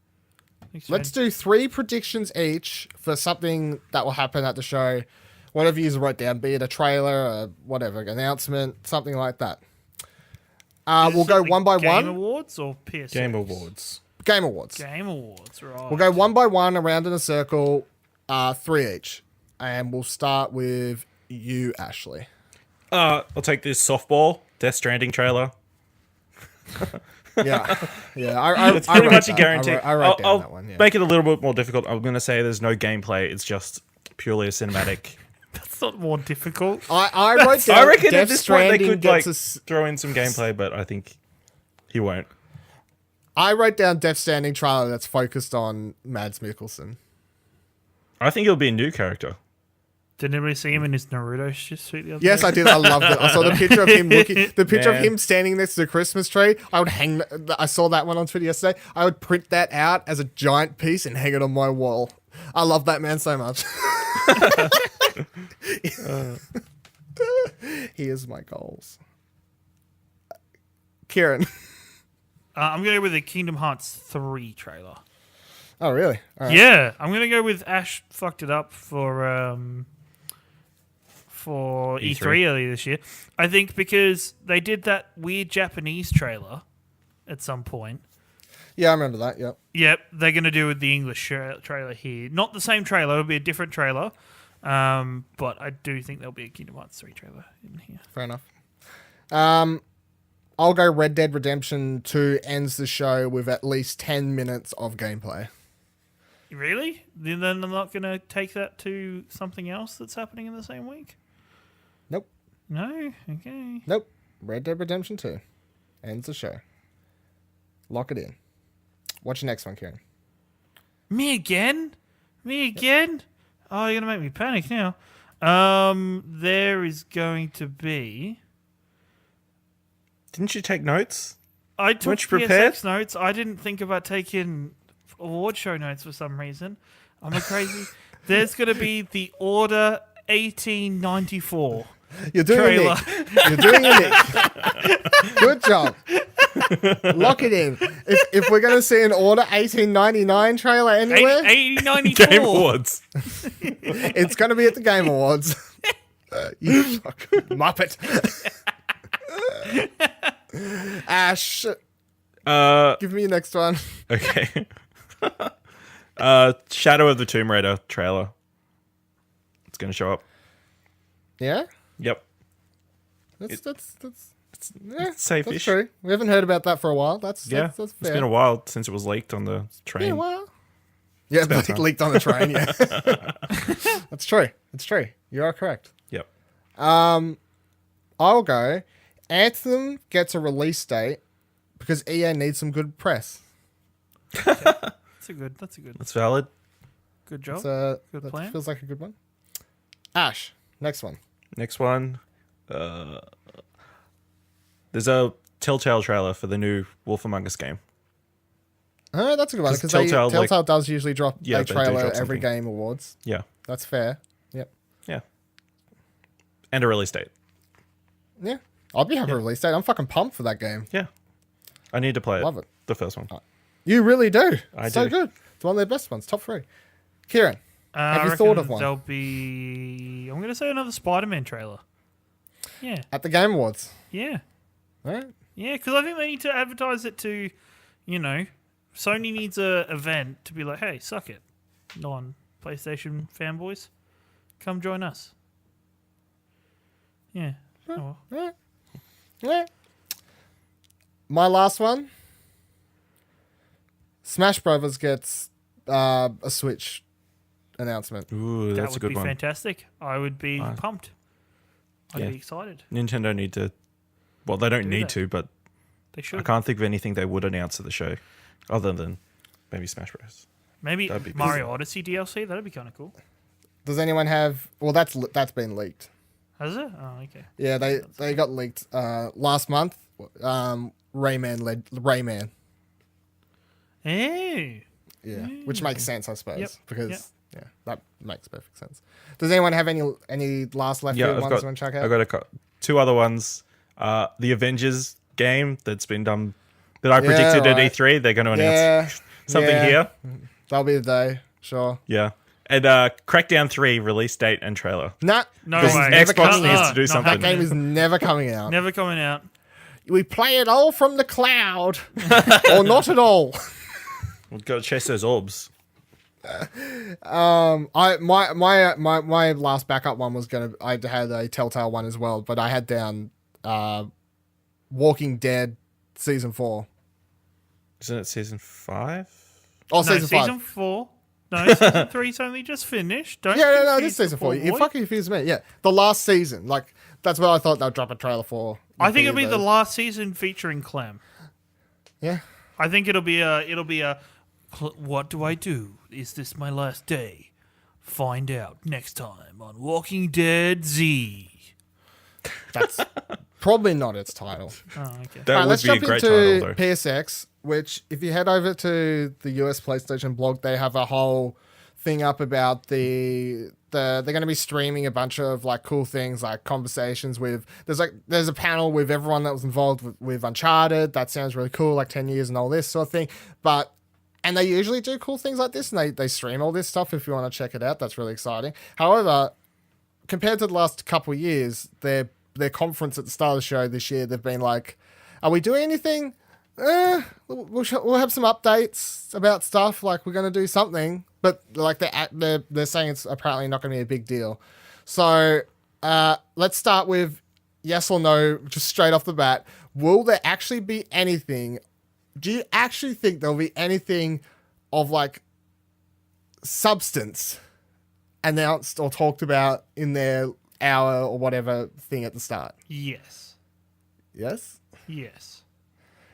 Thanks, Let's Jaden. do 3 predictions each for something that will happen at the show. Whatever you wrote down, be it a trailer, or whatever, announcement, something like that. We'll Is go it one by Game one. Awards or PS? Game Awards. Game Awards. Game Awards, right. We'll go one by one around in a circle, 3 each. And we'll start with you, Ashley. I'll take this softball Death Stranding trailer. Yeah. I It's pretty wrote much a that. guarantee. I wrote down I'll that one, yeah. make it a little bit more difficult. I'm going to say there's no gameplay. It's just purely a cinematic. That's not more difficult. I wrote down I reckon Death at this point they Stranding could gets like throw in some gameplay, but I think he won't. I wrote down Death Stranding trailer that's focused on Mads Mikkelsen. I think he'll be a new character. Did anybody see him in his Naruto suit the other Yes, day? I did. I loved it. I saw the picture of him of Man. him standing next to the Christmas tree. I saw that one on Twitter yesterday. I would print that out as a giant piece and hang it on my wall. I love that man so much. He is my goals. Ciaran. I'm going to go with the Kingdom Hearts 3 trailer. Oh, really? All right. Yeah, I'm going to go with Ash fucked it up for E3 earlier this year. I think because they did that weird Japanese trailer at some point. Yeah, I remember that. Yep. Yep, they're going to do the English trailer here. Not the same trailer, it'll be a different trailer. But I do think there'll be a Kingdom Hearts 3 trailer in here. Fair enough. I'll go Red Dead Redemption 2 ends the show with at least 10 minutes of gameplay. Really? Then I'm not going to take that to something else that's happening in the same week? Nope. No? Okay. Nope. Red Dead Redemption 2 ends the show. Lock it in. What's your next one, Ciaran? Me again? Me again? Oh, you're going to make me panic now. There is going to be... Didn't you take notes? I took Weren't you prepared? PSX notes. I didn't think about taking award show notes for some reason. I'm a crazy... There's going to be the Order 1894. You're doing trailer. it, Nick. You're doing it, Nick. Good job. Lock it in. If we're going to see an Order 1899 trailer anywhere, 8094. Game Awards. it's going to be at the Game Awards. You fucking Muppet. Ash, give me your next one. Okay. Shadow of the Tomb Raider trailer. It's going to show up. Yeah? Yep. That's It's safe-ish. That's true. We haven't heard about that for a while. That's fair. It's been a while since it was leaked on the train. Yeah, well. Yeah, it leaked on the train, yeah. That's true. It's true. You are correct. Yep. I'll go. Anthem gets a release date because EA needs some good press. That's a good. That's valid. Good job. So Good that plan. feels like a good one. Ash, next one. Next one. There's a Telltale trailer for the new Wolf Among Us game. Oh, that's a good one 'Cause because Telltale, Telltale does usually drop Yeah, a they do trailer drop every something. Game Awards. Yeah. That's fair. Yep. Yeah. And a release date. Yeah. I'll be happy release date. I'm fucking pumped for that game. Yeah. I need to play it. Love it. The first one. You really do. I so do. good. It's one of their best ones. Top 3. Kieran, I have you reckon thought of one? There'll be. I'm going to say another Spider-Man trailer. Yeah. At the Game Awards. Yeah. All right. Yeah, because I think they need to advertise it to, Sony needs a event to be like, hey, suck it, non-PlayStation fanboys, come join us. Yeah. Oh, well. Yeah. Yeah. My last one. Smash Brothers gets a Switch announcement. Ooh, That that's a would good be one. fantastic. I would be pumped. I'd yeah. be excited. Nintendo need to. Well, they don't need that. to, but They should. I can't think of anything they would announce at the show, other than maybe Smash Bros. Maybe That'd be Mario Odyssey DLC. That'd be kind of cool. Does anyone have? Well, that's been leaked. Has it? Oh, okay. Yeah, they got leaked last month. Rayman. Hey. Yeah, which makes sense, I suppose, Yep, because that makes perfect sense. Does anyone have any last left field ones you want to check out? I've got two other ones. The Avengers game that's been done that I predicted at E3. They're going to announce something here. That'll be the day, sure. Yeah. And Crackdown 3 release date and trailer. No this is way. never Xbox coming needs out. to do Not something. That game is never coming out. Never coming out. We play it all from the cloud, or not at all. We've got to chase those orbs. My last backup one was I had a Telltale one as well, but I had down Walking Dead season 4. Isn't it season 5? Oh, No, season 5. season 4. No, season 3's only just finished. Don't Yeah, no, confuse this is season 4. the You boy. fucking confused me. Yeah, the last season. Like, that's what I thought they'll drop a trailer for. I think it'll be the last season featuring Clem. Yeah. I think it'll be a. What do I do? Is this my last day? Find out next time on Walking Dead Z. That's probably not its title. Oh, okay. That Alright, would let's be a jump great into title, though. PSX, which if you head over to the US PlayStation blog, they have a whole thing up about they're going to be streaming a bunch of like cool things, like conversations with there's a panel with everyone that was involved with Uncharted. That sounds really cool, like 10 years and all this sort of thing. And they usually do cool things like this, and they stream all this stuff if you want to check it out. That's really exciting. However, compared to the last couple of years, their conference at the start of the show this year, they've been like, are we doing anything? We'll have some updates about stuff, like we're going to do something, but like they're saying it's apparently not going to be a big deal. So let's start with yes or no, just straight off the bat. Will there actually be anything? Do you actually think there'll be anything of like substance announced or talked about in their hour or whatever thing at the start? Yes. Yes? Yes.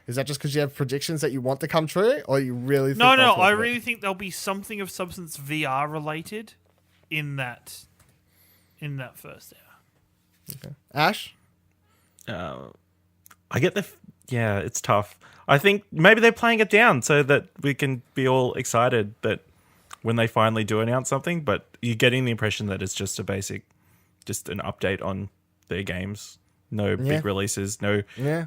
Is that just because you have predictions that you want to come true, or you really think No. they'll talk I about it? really think there'll be something of substance VR related in that first hour. Ash? I get yeah, it's tough. I think maybe they're playing it down so that we can be all excited that when they finally do announce something, but you're getting the impression that it's just just an update on their games. No big releases. No Yeah.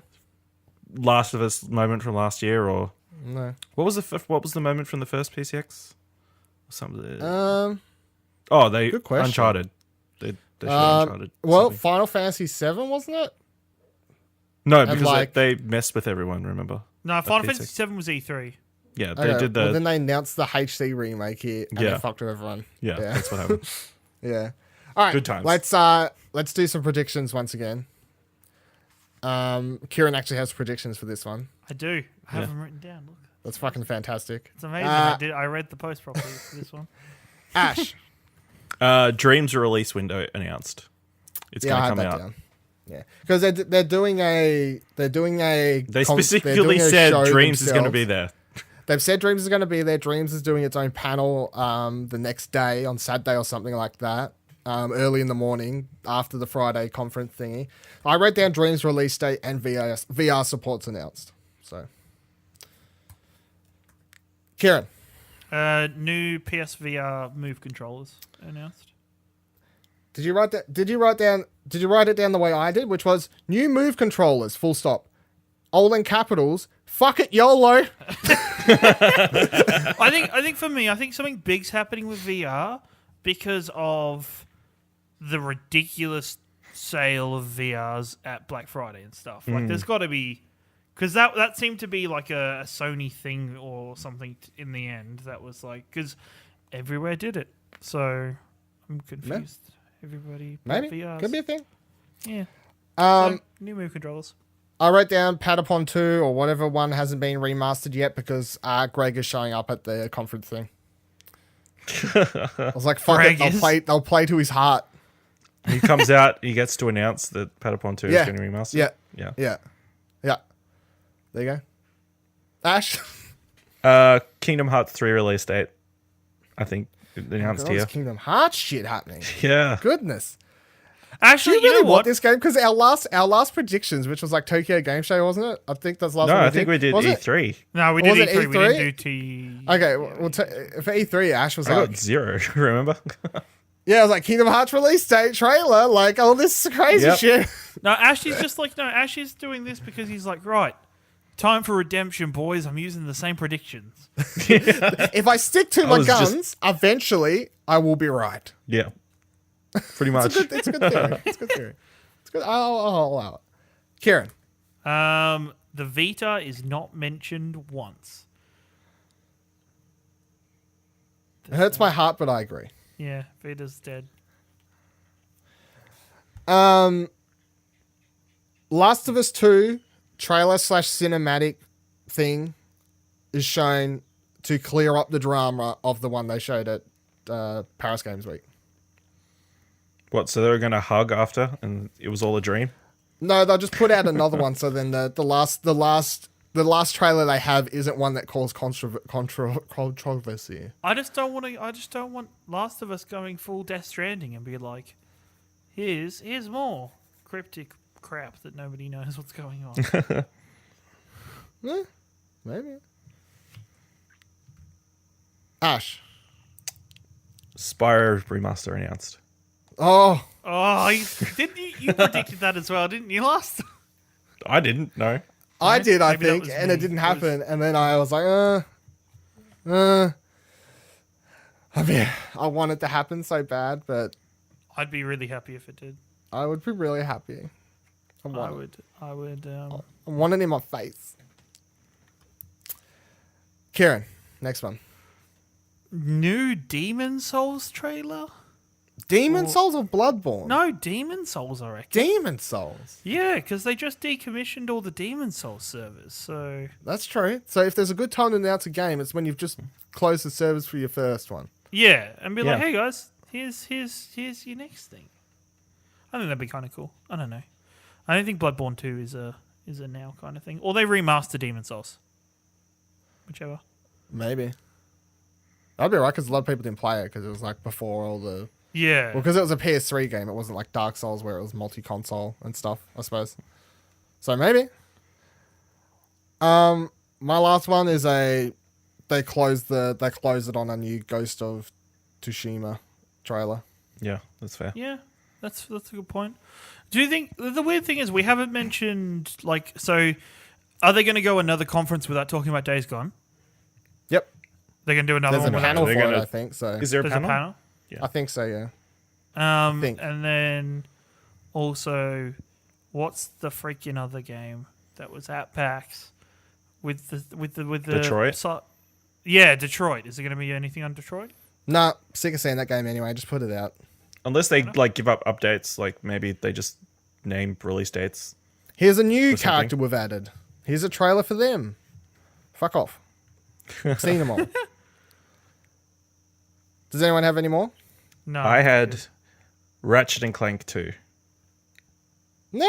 Last of Us moment from last year, or No. what was the moment from the first PCX? Something. They Good question. Uncharted. They showed Uncharted. Well, something. Final Fantasy VII, wasn't it? No, because like- they messed with everyone. Remember? No, Final P6. Fantasy VII was E3. Yeah, they did the. Well, then they announced the HD remake here, and Yeah. they fucked with everyone. yeah, that's what happened. Yeah. All right. Good times. Let's do some predictions once again. Ciaran actually has predictions for this one. I do. I have them written down. Look, That's fucking fantastic. it's amazing. I read the post properly for this one. Ash. Dreams release window announced. It's Yeah, I going to had come that out. down. Yeah, because they're doing a They they're specifically doing a said show Dreams is going to themselves. be there. They've said Dreams is going to be there. Dreams is doing its own panel the next day on Saturday or something like that. Early in the morning after the Friday conference thingy. I wrote down Dreams release date and VR support's announced. So, Ciaran, New PSVR Move controllers announced. did you write that? Did you write it down the way I did, which was new Move controllers? Full stop. All in capitals. Fuck it, YOLO. I think for me, I think something big's happening with VR because of the ridiculous sale of VRs at Black Friday and stuff. Like, there's got to be, because that seemed to be like a Sony thing or something in the end. That was like, because everywhere did it. So I'm confused. Everybody bought Maybe VRs. could be a thing. Yeah. So, new Move controllers. I wrote down Patapon 2 or whatever one hasn't been remastered yet because Greg is showing up at the conference thing. I was like, fuck Greg it, they'll play to his heart. He comes out, he gets to announce that Patapon 2 is going to remaster. Yeah. Yeah. Yeah. Yeah. There you go. Ash. Kingdom Hearts 3 release date. I think announced There's here. Kingdom Hearts shit happening. Yeah. Goodness. Actually, Do you really know want what? this game? Because our last predictions, which was like Tokyo Game Show, wasn't it? I think that's the last No, one I think we did Was it? E3. No, we Was did it E3. We E3? didn't do T. Okay, well, for E3, Ash was I like, got 0, remember? yeah, I was like, Kingdom Hearts release date trailer, like, oh, this is crazy Yep. shit. No, Ashley's just like, no, Ashley's doing this because he's like, right, time for redemption, boys. I'm using the same predictions. If I stick to my was just- guns, eventually I will be right. Yeah. Pretty much. It's a good theory. It's a good theory. It's good. I'll allow it. Ciaran. The Vita is not mentioned once. It hurts my heart, but I agree. Yeah, Vita's dead. Last of Us 2 trailer / cinematic thing is shown to clear up the drama of the one they showed at Paris Games Week. What, so they were going to hug after and it was all a dream? No, they'll just put out another one. So then the last trailer they have isn't one that caused controversy. I just don't want Last of Us going full Death Stranding and be like, here's more cryptic crap that nobody knows what's going on. Yeah, maybe. Ash. Spyro remaster announced. Oh, You predicted that as well, didn't you? Last. I didn't, no. I did, I Maybe that think, was and me. it didn't It happen. And then I was like, I mean, I want it to happen so bad, but I'd be really happy if it did. I would be really happy. I I want would. I want it in my face. Ciaran, next one. New Demon Souls trailer? Demon Souls or Bloodborne? No, Demon Souls, I reckon. Demon Souls. Yeah, because they just decommissioned all the Demon Souls servers. So That's true. So if there's a good time to announce a game, it's when you've just closed the servers for your first one. yeah, and be like, Yeah. hey guys, here's your next thing. I think that'd be kind of cool. I don't know. I don't think Bloodborne 2 is a now kind of thing, or they remaster Demon Souls. Whichever. Maybe. That'd be right, because a lot of people didn't play it, because it was like before all the... Yeah. Well, because it was a PS3 game, it wasn't like Dark Souls where it was multi-console and stuff, I suppose. So maybe. My last one is they closed it on a new Ghost of Tsushima trailer. Yeah, that's fair. Yeah. that's a good point. Do you think the weird thing is we haven't mentioned so? Are they going to go another conference without talking about Days Gone? Yep. They're going to do another There's a one. panel for They're it, gonna- I think. So Is there a There's panel? a panel. I think so. Yeah. think. And then also, what's the freaking other game that was at PAX with the Detroit? Yeah, Detroit. Is there going to be anything on Detroit? Nah, sick of seeing that game anyway. Just put it out. Unless they give up updates, like maybe they just name release dates. Here's a new Or something. character we've added. Here's a trailer for them. Fuck off. Seen them all. Does anyone have any more? No. I had Ratchet and Clank 2. Nah.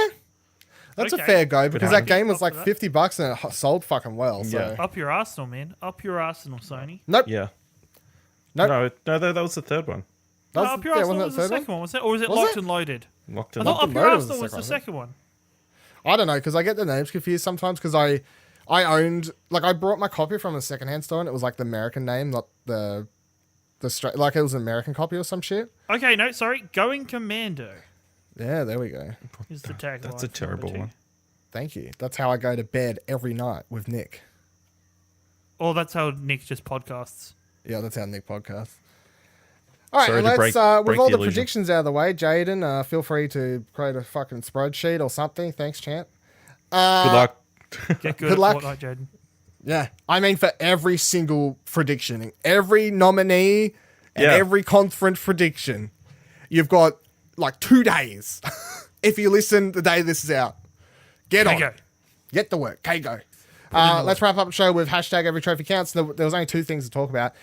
That's Okay. a fair go because that game was Up like for that. $50 and it sold fucking well. So Yeah. Up your arsenal, man. Up your arsenal, Sony. nope. Yeah. Nope. No, that was the third one. That Up your arsenal wasn't was that the third one? second one, was it? Or was it Was Locked it? and Loaded? Locked I in. thought Up Your Loaded was Arsenal the was the second second one. I don't know because I get the names confused sometimes because I owned I brought my copy from a secondhand store and it was like the American name, not the straight like it was an American copy or some shit. Okay, no, sorry. Going Commando Yeah, there we go. is the tagline. That's a for terrible number 2. one. Thank you. That's how I go to bed every night with Nick. Or that's how Nick just podcasts. Yeah, that's how Nick podcasts. All right, Sorry and to let's break with all the the illusion. predictions out of the way, Jaden, feel free to create a fucking spreadsheet or something. Thanks, champ. Good luck. Get good Good at luck. Fortnite, Jaden. Yeah, I mean for every single prediction, every nominee, and Yeah. every conference prediction, you've got like 2 days. If you listen the day this is out, get Okay, on. go. Get to work. Okay, go. Let's wrap up the show with hashtag every trophy counts. There was only 2 things to talk about.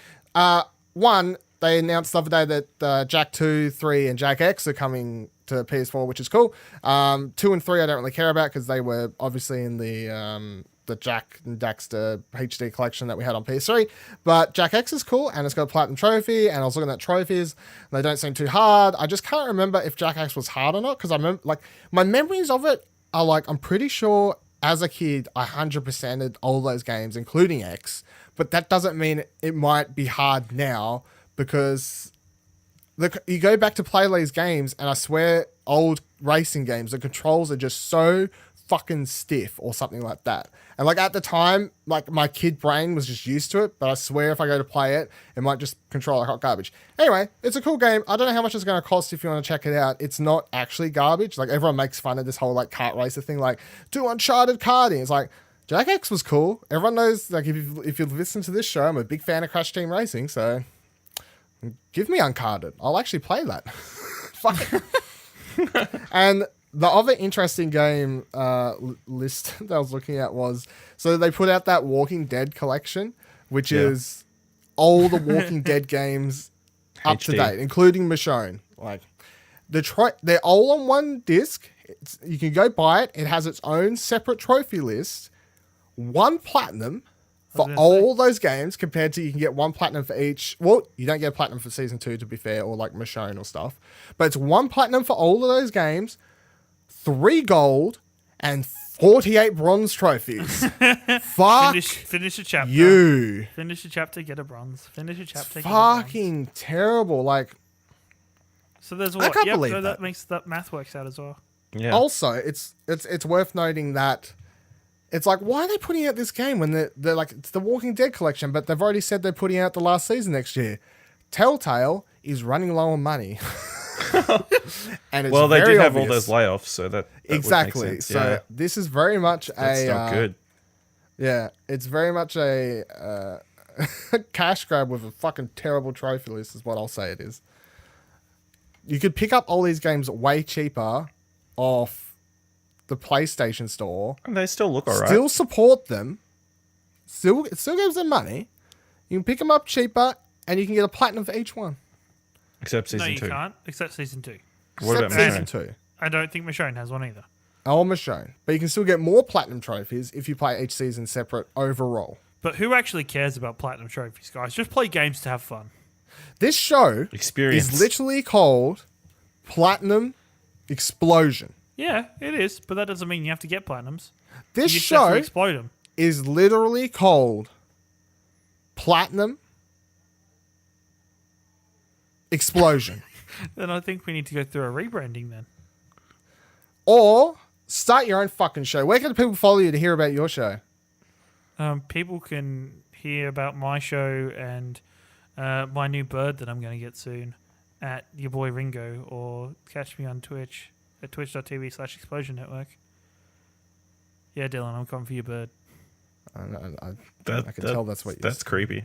One, they announced the other day that Jack 2, 3, and Jack X are coming to PS4, which is cool. 2 and 3 I don't really care about because they were obviously in the Jack and Daxter HD collection that we had on PS3. But Jack X is cool, and it's got a platinum trophy, and I was looking at trophies, and they don't seem too hard. I just can't remember if Jack X was hard or not because I remember, my memories of it are I'm pretty sure as a kid, I 100%ed all those games, including X, but that doesn't mean it might be hard now because you go back to play these games, and I swear, old racing games, the controls are just so fucking stiff or something like that. And at the time, my kid brain was just used to it, but I swear if I go to play it, it might just control like hot garbage. Anyway, it's a cool game. I don't know how much it's going to cost if you want to check it out. It's not actually garbage. Everyone makes fun of this whole kart racer thing, do Uncharted karting. It's Jack X was cool. Everyone knows, if you've listened to this show, I'm a big fan of Crash Team Racing, so give me Uncharted. I'll actually play that. Fuck it. And the other interesting game list that I was looking at was, so they put out that Walking Dead collection, which is all the Walking Dead games up to HD. date, including Michonne. They're all on one disc. You can go buy it. It has its own separate trophy list. 1 platinum for gonna all those games compared to you can get 1 platinum for each. Well, you don't get a platinum for season 2 to be fair, or Michonne or stuff. But it's 1 platinum for all of those games, 3 gold, and 48 bronze trophies. Fuck Finish a chapter. you. Finish a chapter, get a bronze. Finish a chapter, get a Fucking terrible. So there's I what? can't Yep, believe so that. makes that math works out as well. Yeah. Also, it's worth noting that it's why are they putting out this game when they're it's the Walking Dead collection, but they've already said they're putting out the last season next year. Telltale is running low on money. And it's Well, they very did have all obvious. those layoffs, so that would make Exactly. sense. So yeah. this is very much That's a not good. Yeah, it's very much a cash grab with a fucking terrible trophy list is what I'll say it is. You could pick up all these games way cheaper off the PlayStation store. And they still look alright. Still support them. It still gives them money. You can pick them up cheaper, and you can get a platinum for each one. Except No, season you 2. can't, except season 2. What about Except season Michonne? 2. I don't think Michonne has one either. Almost shown. But you can still get more platinum trophies if you play each season separate overall. But who actually cares about platinum trophies, guys? Just play games to have fun. This show Experience. is literally called Platinum Explosion. Yeah, it is, but that doesn't mean you have to get platinums. This You just have to show explode them. is literally called Platinum Explosion. Then I think we need to go through a rebranding then. Or start your own fucking show. Where can people follow you to hear about your show? People can hear about my show and my new bird that I'm going to get soon at your boy Ringo, or catch me on Twitch at twitch.tv/Explosion Network. Yeah, Dylan, I'm coming for your bird. I can tell that's what you're That's creepy.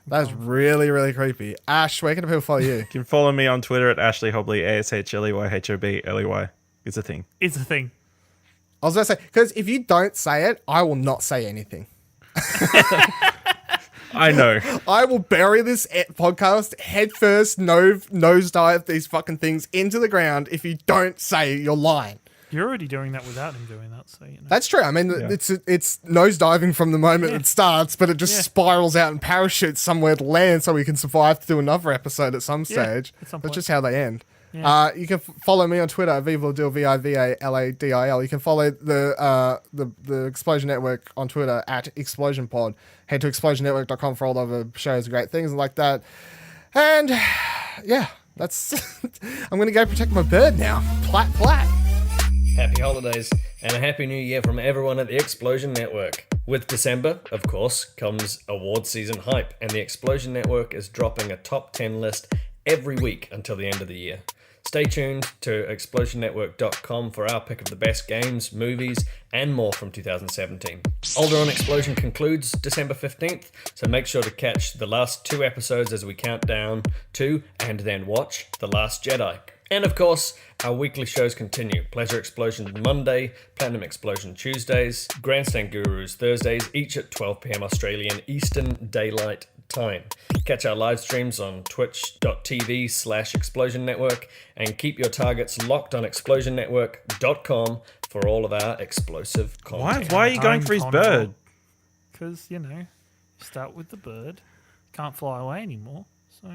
That's really, really creepy. Ash, where can people follow you? You can follow me on Twitter at Ashley Hobley, ASHLEYHOBLEY. It's a thing. It's a thing. I was going to say, because if you don't say it, I will not say anything. I know. I will bury this podcast head first, nosedive these fucking things into the ground if you don't say your line. You're already doing that without him doing that, so you know. That's true. I mean, it's nosediving from the moment it starts, but it just spirals out and parachutes somewhere to land so we can survive to do another episode at some stage. At some That's point. just how they end. Yeah. You can follow me on Twitter, Vivaladil, VIVALADIL. You can follow the Explosion Network on Twitter at ExplosionPod. Head to explosionnetwork.com for all other shows and great things like that. And yeah, that's. I'm going to go protect my bird now. Plat, plat. Happy holidays and a happy new year from everyone at the Explosion Network. With December, of course, comes award season hype, and the Explosion Network is dropping a top 10 list every week until the end of the year. Stay tuned to explosionnetwork.com for our pick of the best games, movies, and more from 2017. Alderaan Explosion concludes December 15th, so make sure to catch the last 2 episodes as we count down to and then watch The Last Jedi. And of course, our weekly shows continue. Pleasure Explosion Monday, Platinum Explosion Tuesdays, Grandstand Gurus Thursdays, each at 12 p.m. Australian Eastern Daylight Time. Catch our live streams on twitch.tv/Explosion Network, and keep your targets locked on explosionnetwork.com for all of our explosive content. Why are you going for his bird? Because, you know, start with the bird. Can't fly away anymore, so...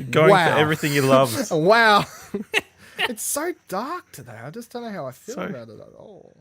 Going for everything you love. Wow. It's so dark today. I just don't know how I feel about it at all.